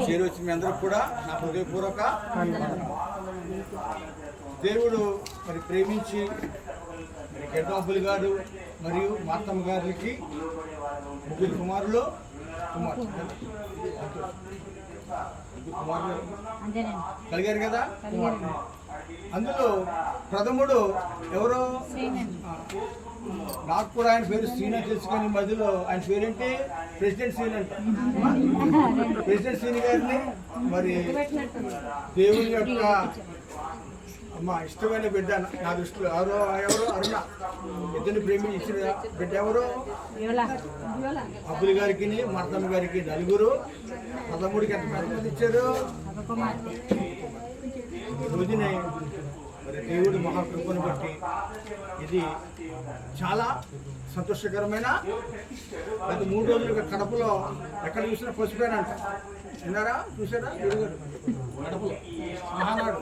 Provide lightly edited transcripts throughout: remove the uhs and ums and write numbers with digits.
చేరొచ్చి మీ అందరికి కూడా నా హృదయపూర్వక దేవుడు మరి ప్రేమించి గెడ్డాంపులు గారు మరియు మార్తమ్మ గారికి ముగ్గురు కుమారులు కలిగారు కదా. అందులో ప్రథముడు ఎవరో నాకు కూడా ఆయన పేరు సీన్ అని తెలుసుకొని మధ్యలో ఆయన పేరేంటి ప్రెసిడెంట్ సీన్ అంట. ప్రెసిడెంట్ సీన్ గారిని మరి దేవుని యొక్క మా ఇష్టమైన బిడ్డ నా దృష్టిలో ఎవరో అరుణ ఇద్దరిని ప్రేమించిన బిడ్డ ఎవరు అబ్బులి గారికి మార్తమ్మ గారికి నలుగురు. ప్రథముడికి ఎంతమంది ఇచ్చారు? రోజునే మరి దేవుడు మహాకృపను బట్టి ఇది చాలా సంతోషకరమైన గత 3 రోజులుగా కడపలో ఎక్కడ చూసినా పసిపోయానంట. విన్నారా? చూసారా? కడపలో మహానాడు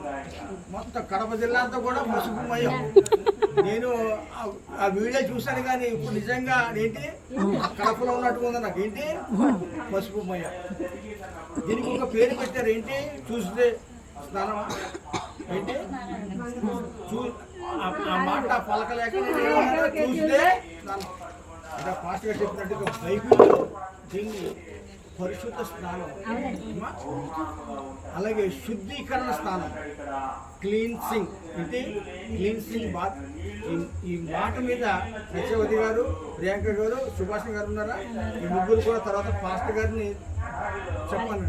మొత్తం కడప జిల్లా అంతా కూడా పసుపుమయం. నేను ఆ వీడియో చూశాను కానీ ఇప్పుడు నిజంగా ఏంటి కడపలో ఉన్నట్టుగా ఉంది నాకు. ఏంటి పసుపుమయం. దీనికి ఒక పేరు పెట్టారు. ఏంటి చూస్తే స్నానమా ఏంటి ఆ మాట పలకలేక చూస్తే అంటే ఫాస్ట్గా చెప్పినట్టుగా బైబిల్లో దీన్ని పరిశుద్ధ స్నానం, అలాగే శుద్ధీకరణ స్నానం, క్లీన్సింగ్ అంటే క్లీన్సింగ్ బాత్. ఈ మాట మీద సత్యవతి గారు, ప్రియాంక గారు, సుభాష్ గారు ఉన్నారా? ఈ ముగ్గురు కూడా తర్వాత పాస్టర్ గారిని చెప్పాను.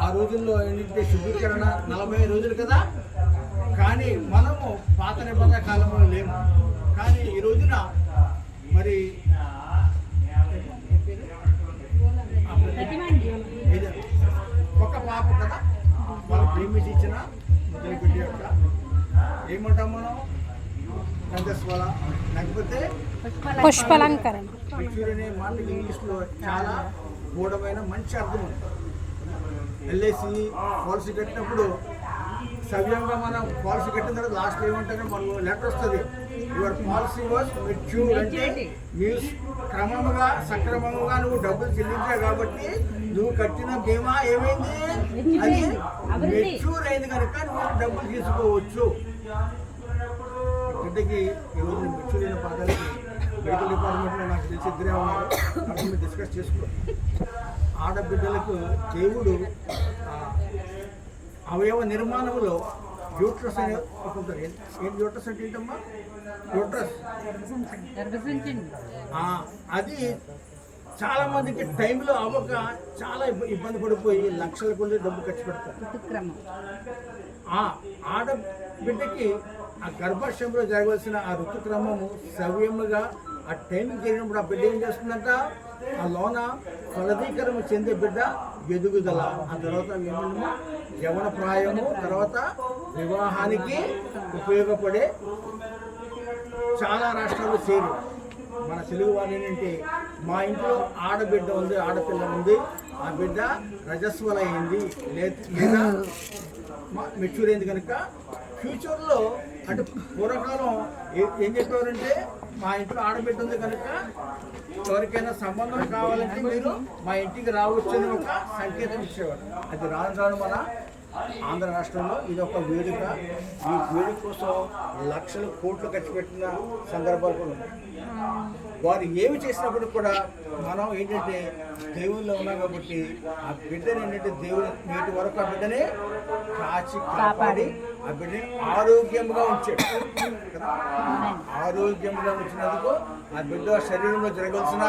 ఆ రోజుల్లో ఏంటంటే శుద్ధీకరణ 40 రోజులు కదా. కానీ మనము పాత నిబంధన కాలంలో లేము. కానీ ఈ రోజున మరి ఒక పాప కదా వాళ్ళు ప్రేమించి ఇచ్చిన ముద్దుల బిడ్డ యొక్క ఏమంటాం మనం కంఠస్వల లేకపోతే పుష్పలంకరణ అనే మాటకి ఇంగ్లీష్లో చాలా గూఢమైన మంచి అర్థం ఉంది. ఎల్ఐసి పాలసీ కట్టినప్పుడు సవ్యంగా మనం పాలసీ కట్టిన తర్వాత లాస్ట్లో ఏమంటారో మనకు లెటర్ వస్తుంది. యువర్ పాలసీ వాజ్ మెచ్యూర్ అంటే న్యూస్ క్రమంగా సక్రమంగా నువ్వు డబ్బులు చెల్లించావు కాబట్టి నువ్వు కట్టిన బీమా ఏమైంది? అది మెచ్యూర్ అయింది కనుక నువ్వు డబ్బులు తీసుకోవచ్చు. బిడ్డకి ఈరోజు మెచ్యూర్ అయిన పాదాలకి మెడికల్ డిపార్ట్మెంట్లో నాకు తెలిసి ఇద్దరే ఉన్నారు. అక్కడ మీరు డిస్కస్ చేసుకో. ఆడబిడ్డలకు దేవుడు అవయవ నిర్మాణంలో యూట్రస్ అనే ఉంటుంది. ఏం యూట్రస్ అంటే ఏంటమ్మా? యూట్రస్ అది చాలా మందికి టైంలో అవ్వక చాలా ఇబ్బంది పడిపోయి లక్షల కొద్ది డబ్బు ఖర్చు పెడతారు. ఆడబిడ్డకి ఆ గర్భాశయంలో జరగవలసిన ఆ ఋతుక్రమము సవ్యముగా ఆ టైంకి జరిగినప్పుడు ఆ బిడ్డ ఏం చేస్తుందంట? ఆ లోన ఫలదీకరణ చెందే బిడ్డ ఎదుగుదల, ఆ తర్వాత యవన ప్రాయము, తర్వాత వివాహానికి ఉపయోగపడే చాలా రాష్ట్రాలు చేరు. మన తెలుగు వాళ్ళు ఏంటంటే మా ఇంట్లో ఆడబిడ్డ ఉంది, ఆడపిల్ల ఉంది, ఆ బిడ్డ రజస్వల అయింది లేదా మెచ్యూర్ అయింది కనుక ఫ్యూచర్లో అంటే పూర్వకాలం ఏం చెప్పేవారంటే మా ఇంట్లో ఆడబిడ్డ ఉంది కనుక ఎవరికైనా సంబంధం కావాలంటే మీరు మా ఇంటికి రావచ్చని ఒక సంకేతం ఇచ్చేవారు. అది రాను మన ఆంధ్ర రాష్ట్రంలో ఇది ఒక వేడుక. ఈ వేడుక కోసం లక్షలు కోట్లు ఖర్చు పెట్టిన సందర్భాలు కూడా ఉన్నాయి. వారు ఏమి చేసినప్పుడు కూడా మనం ఏంటంటే దేవుల్లో ఉన్నాం కాబట్టి ఆ బిడ్డని ఏంటంటే దేవుడు నేటి వరకు ఆ బిడ్డని కాచి కాపాడి ఆ బిడ్డని ఆరోగ్యంగా ఉంచాడు కదా. ఆరోగ్యంగా ఉంచినందుకు ఆ బిడ్డ శరీరంలో జరగాల్సిన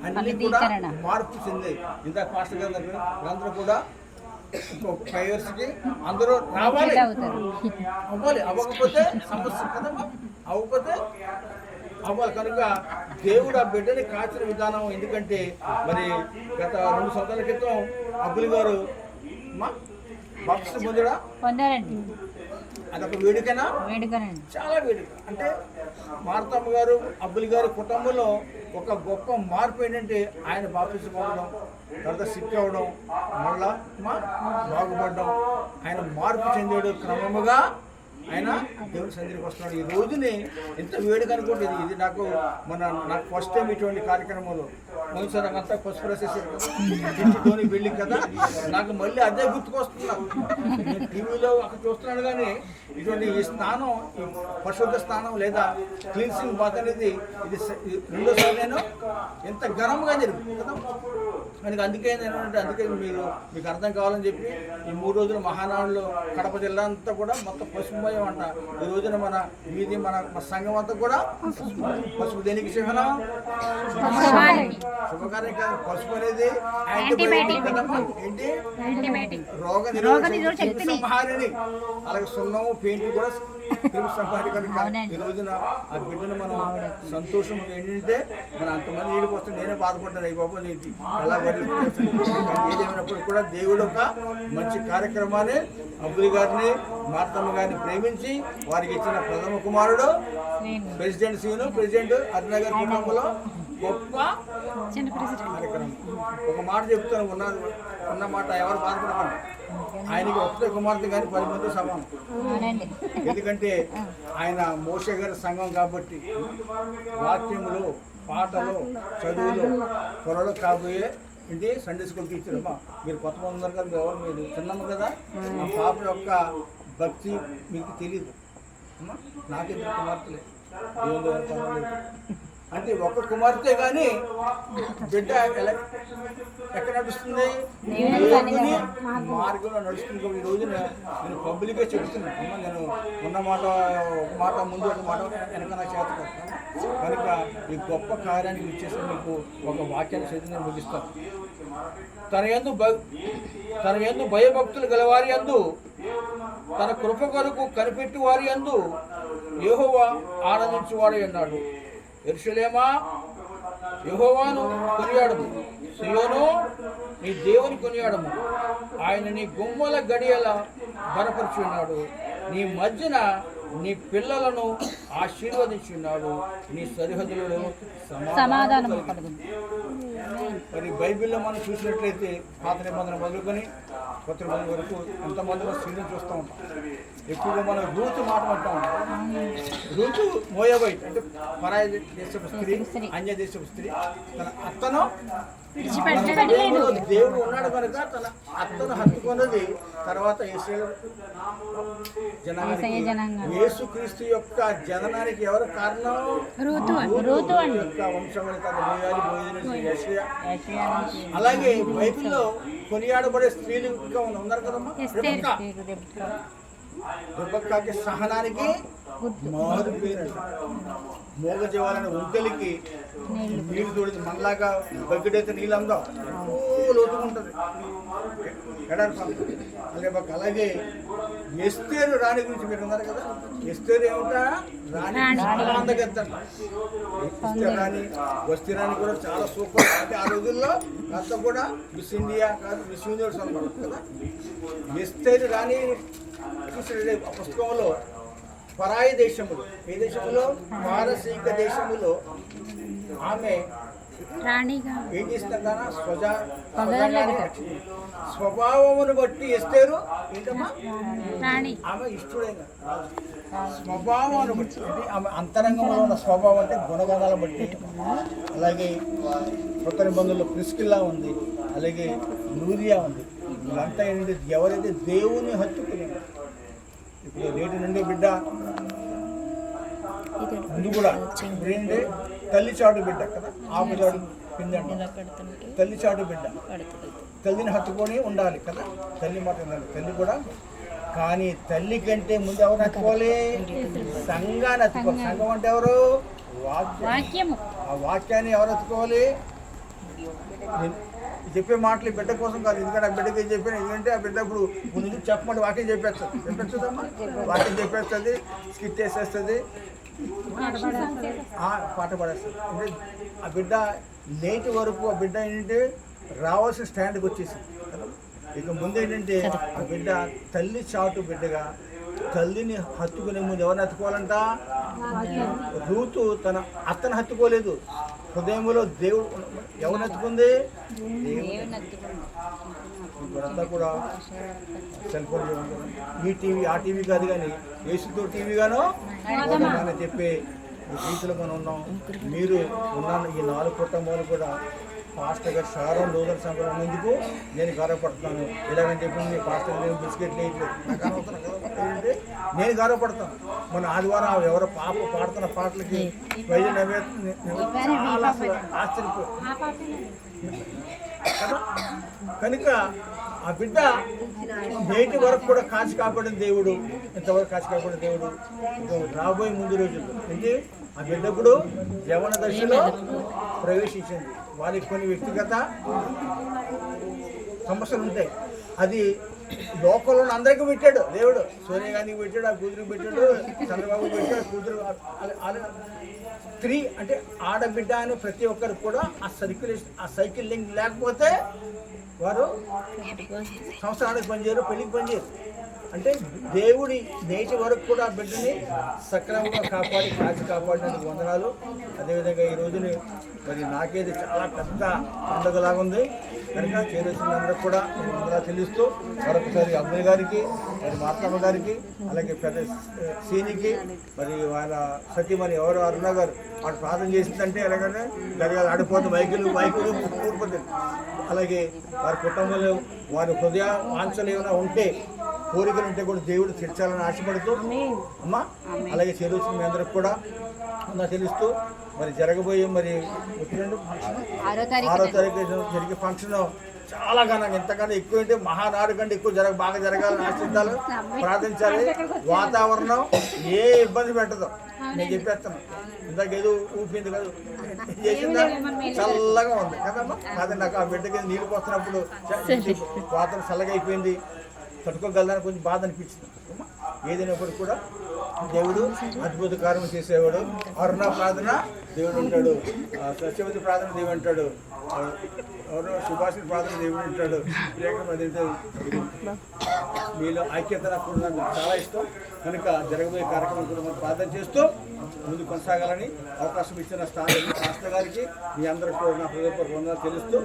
అన్ని కూడా మార్పు చెంది ఇందాక పాస్టర్ గారు అందరూ కూడా 5 yearsకి అందరూ రావాలి, అవ్వాలి. అవ్వకపోతే సమస్య కదమ్మా, అవ్వకపోతే అవ్వాలి. కనుక దేవుడు ఆ బిడ్డని కాచిన విధానం ఎందుకంటే మరి గత 2 సంవత్సరాల క్రితం అబ్బులి గారు బాప్టిజం పొందారండి. అదొక వేడుకనా? చాలా వేడుక. అంటే మార్తమ్మ గారు అబ్బులి గారి కుటుంబంలో ఒక గొప్ప మార్పు ఏంటంటే ఆయన బాప్టిజం పొందడం, తర్వాత సిక్ అవ్వడం, మళ్ళా బాగుపడడం, ఆయన మార్పు చెందాడు. క్రమముగా ఆయన దేవుని సన్నిధికి వస్తున్నాడు. ఈ రోజుని ఎంత వేడుక అనుకోండి. ఇది నాకు ఫస్ట్ టైం ఇటువంటి కార్యక్రమంలో మొదటిసారి నాకు అంతా పసుపు రాసేసారు కదా, ఇంటితోని బిల్డింగ్ కదా, నాకు మళ్ళీ అదే గుర్తుకొస్తున్నాను. నేను టీవీలో అక్కడ చూస్తున్నాను కానీ ఇటువంటి ఈ స్నానం, ఈ పరిశుద్ధ స్నానం లేదా క్లీన్సింగ్ బాత్ అనేది ఇది రెండోసారి నేను ఎంత ఘనంగా జరుగుతుంది కదా. మనకి అందుకే మీకు అర్థం కావాలని చెప్పి ఈ 3 రోజులు మహానాడులో కడప జిల్లా అంతా కూడా మొత్తం పసుపుమయం అంట. ఈ రోజున మన వీధి మన సంఘం అంతా కూడా పసుపు దేనికి చిహ్నం? శుభకార్యం కాదు. పసుపు అనేది యాంటీబయాటిక్ కదమ్మా. ఏంటి? రోగ నిరోధక సంహారిణి. అలాగే సున్నము పెయింట్ కూడా సంహారి కనుక ఈ రోజున ఆ బిడ్డను మనం సంతోషం ఏంటంటే మనం అంతమంది నీళ్ళు వస్తే నేనే బాధపడ్డాను. ఈ బాబు ఏంటి ఎలా ఏదేమైనప్పుడు కూడా దేవుడు ఒక మంచి కార్యక్రమాన్ని అబ్బులి గారిని మార్తమ్మ గారిని ప్రేమించి వారికి ఇచ్చిన ప్రథమ కుమారుడు ప్రెసిడెంట్ అరుణాగర్ కుటుంబంలో గొప్ప కార్యక్రమం. ఒక మాట చెప్తాను, ఉన్న మాట ఎవరు బాధపడకండి. ఆయనకి ఒకటే కుమార్తె కానీ 10 మంది సమానం. ఎందుకంటే ఆయన మోషే గారి సంఘం కాబట్టి వాక్యములు, పాటలు, చదువులు త్వరలో కాబోయే ఏంటి సండే స్కూల్ టీచర్ అమ్మా. మీరు కొత్త మంది ఉన్నారు కదా, ఎవరు మీరు చిన్నమ్మ కదా. ఆ పాప యొక్క భక్తి మీకు తెలియదు అమ్మా. నాకిద్దరు కుమార్తెలే, దేవుడు అంటే ఒక్క కుమార్తె కానీ బిడ్డ ఎక్కడ నడుస్తుంది? దేవుని మార్గంలో నడుస్తుంది. ఈ రోజున నేను పబ్లిక్గా చెప్తున్నాను అమ్మ. నేను ఒక మాట ముందు ఒక మాట వెనక నా చేత కనుక ఈ గొప్ప కార్యానికి ఇచ్చేసి మీకు ఒక వాక్యాన్ని చేతి నేను ముగిస్తాను. తన యందు భయభక్తులు గలవారి యందు, తన కృప కొరకు కనిపెట్టి వారి యందు యెహోవా ఆనందించువాడు అన్నాడు. యెరూషలేమా, యెహోవాను కొనియాడము, సియోను నీ దేవుని కొనియాడము. ఆయన నీ గుమ్మల గడియల బలపరుచున్నాడు, నీ మధ్యన నీ పిల్లలను ఆశీర్వదించున్నాడు, నీ సరిహద్దులలో సమాధానం. మరి బైబిల్లో మనం చూసినట్లయితే పాత నిబంధన మొదలుకొని కొత్త నిబంధన వరకు ఎంతమందిలో స్త్రీలను చూస్తూ ఉంటాం. ఎక్కువగా మనం రూతు మాట అంటూ ఉంటాం. రూతు మోయాబైట్ అంటే పరాయ దేశపు స్త్రీ, అన్య దేశపు స్త్రీ. తన అత్తను దేవుడు ఉన్నాడు కనుక తన అత్తను హత్తుకున్నది. తర్వాత యేసుక్రీస్తు యొక్క జననానికి ఎవరు కారణం? రూతు యొక్క వంశంలో అలాగే బైబిల్లో కొనియాడబడే స్త్రీలు ఇంకా ఉన్నారు కదమ్మా. రిబెక్కాకి సహనానికి మారు పేరు. మోగ జీవాలని ఒంటెలికి నీళ్ళు తోడింది. మనలాగా బగ్గిడైతే నీళ్ళు అందం లోతుగా ఉంటుంది. అలాగే ఎస్తేరు రాణి గురించి మీరు ఉన్నారు కదా. ఎస్తేరు ఏమిటా? రాణి అందగెత్తండి. ఎస్తేరు రాణి, వస్తీ రాణి కూడా చాలా సూపర్. అంటే ఆ రోజుల్లో అంతా కూడా మిస్ ఇండియా కాదు, మిస్ యూనివర్స్ అనమాట కదా. ఎస్తేరు రాణి పుస్తకంలో పరాయి దేశములు, ఏ దేశములో? పారసీక దేశములో ఆమె ఏం చేస్తుందా? స్వభావమును బట్టి ఎస్తేరు ఏంటమ్మా? ఆమె ఇష్టడైన స్వభావాన్ని బట్టి, అంటే ఆమె అంతరంగంలో ఉన్న స్వభావం అంటే గుణగణాలను బట్టి. అలాగే కొత్త నిబంధనలో ప్రిస్కిల్లా ఉంది, అలాగే లూరియా ఉంది. వీళ్ళంతా ఏంటంటే ఎవరైతే దేవుని హత్తుకున్నారు. ఇప్పుడు నేటి నుండి బిడ్డ ముందు కూడా ఏంటంటే తల్లి చాటు బిడ్డ కదా. ఆకుచాటు పిండండి. తల్లి చాటు బిడ్డ తల్లిని హత్తుకొని ఉండాలి కదా. తల్లి మాట ఉండాలి. తల్లి కూడా కానీ తల్లి కంటే ముందు ఎవరు హత్తుకోవాలి? సంఘాన్ని హత్తుకోవాలి. సంఘం అంటే ఎవరు? వాక్యం. ఆ వాక్యాన్ని ఎవరు హత్తుకోవాలి? చెప్పే మాటలు బిడ్డ కోసం కాదు. ఎందుకంటే ఆ బిడ్డకి చెప్పిన ఎందుకంటే ఆ బిడ్డ ఇప్పుడు ముందు చెప్పమంటే వాక్యం చెప్పేస్తుందమ్మా. వాక్యం చెప్పేస్తుంది, స్కిట్ వేసేస్తుంది, పాట పాడేస్తుంది. అంటే ఆ బిడ్డ లేట్ వరకు ఆ బిడ్డ ఏంటంటే రావాల్సిన స్టాండ్కి వచ్చేసింది కదా. ఇక ముందు ఏంటంటే ఆ బిడ్డ తల్లి చాటు బిడ్డగా తల్లిని హత్తుకునే ముందు ఎవరిని హత్తుకోవాలంట? రూతు తన అత్తను హత్తుకోలేదు. హృదయంలో దేవుడు ఎవరిని హత్తుకుంది? ఇప్పుడంతా కూడా సెల్ ఫోన్ ఈ టీవీ ఆ టీవీ కాదు కానీ యేసుతో టీవీగానో అని చెప్పే రీతిలో మనం ఉన్నాం. మీరు ఉన్న ఈ 4 కుటుంబాలు కూడా పాస్టర్ గారు సారం రోజుల సంఘం ఉన్నందుకు నేను గౌరవపడుతున్నాను. ఇలాగని చెప్పి మీ పాస్టర్ గారు బిస్కెట్లు ఏంటంటే నేను గౌరవపడతాను. మన ఆదివారం ఎవరో పాప పాడుతున్న పాటలకి వైద్య చాలా ఆశ్చర్యపోయి కదా. కనుక ఆ బిడ్డ నేటి వరకు కూడా కాచి కాపాడిన దేవుడు, ఇంతవరకు కాచి కాపాడిన దేవుడు రాబోయే ముందు రోజుల్లో అంటే ఆ బిడ్డ ఇప్పుడు యవ్వన దశలో ప్రవేశించింది. వారికి కొన్ని వ్యక్తిగత సమస్యలు ఉంటాయి. అది లోకంలో అందరికీ పెట్టాడు దేవుడు. సోనియా గాంధీకి పెట్టాడు, ఆ కూతురికి పెట్టాడు, చంద్రబాబు పెట్టాడు, కూతురు స్త్రీ అంటే ఆడబిడ్డ అని ప్రతి ఒక్కరికి కూడా ఆ సైకిల్ లింక్ లేకపోతే వారు సంవత్సరానికి పనిచేయరు, పెళ్లికి పనిచేయరు. అంటే దేవుడి నేటి వరకు కూడా బిడ్డని సక్రమంగా కాచి కాపాడినందుకు వందనాలు. అదేవిధంగా ఈ రోజుని మరి నాకేది చాలా పెద్ద పండుగలాగా ఉంది కనుక చేరేసిన అందరికి కూడా నేను వందనాలు చెల్లిస్తూ మరొకసారి అబ్బాయి గారికి, మరి మాతమ్మ గారికి, అలాగే పెద్ద సీనికి, మరి వాళ్ళ సతీమణి ఎవరు అరుణ గారు వాడు ప్రార్థన చేసిందంటే ఎలాగంటే గడియాలు ఆడిపోతుంది, మైకులు ఊడిపోతుంది. అలాగే వారి కుటుంబంలో వారి హృదయ వాంఛలు ఏమైనా ఉంటే, కోరికలు ఉంటే కూడా దేవుడు తీర్చాలని ఆశపడుతూ అమ్మా అలాగే చేరుస్తున్న మీ అందరికి కూడా నాకు తెలుస్తూ మరి జరగబోయే మరి 6వ తారీఖు జరిగే ఫంక్షన్ చాలా ఘనంగా ఎంతకన్నా ఎక్కువ అంటే మహానాడు కంటే ఎక్కువ బాగా జరగాలని ఆశిద్దాలు ప్రార్థించాలి. వాతావరణం ఏ ఇబ్బంది పెట్టదు, నేను చెప్పేస్తాను. ఇందాక ఏదో ఊపింది కదా చేసిందా, చల్లగా ఉంది కదమ్మా. కాదండి నాకు ఆ బిడ్డకి నీళ్ళు పోస్తున్నప్పుడు వాతావరణం చల్లగా అయిపోయింది, తట్టుకోగలదని కొంచెం బాధ అనిపించింది. ఏదైనప్పటికీ కూడా దేవుడు అద్భుత కార్యం చేసేవాడు. అరుణ ప్రార్థన దేవుడు ఉంటాడు, సత్యవతి ప్రార్థన దేవుడు అంటాడు, ఎవరు సుభాషిత ప్రార్థన దేవుడు ఉంటాడు. మీలో ఐక్యత నాకు చాలా ఇష్టం కనుక జరగబోయే కార్యక్రమం కూడా మనం ప్రార్థన చేస్తూ ముందు కొనసాగాలని అవకాశం ఇచ్చిన స్థానిక పాస్టర్ గారికి మీ అందరికీ నా హృదయపూర్వక వందనాలు తెలుస్తూ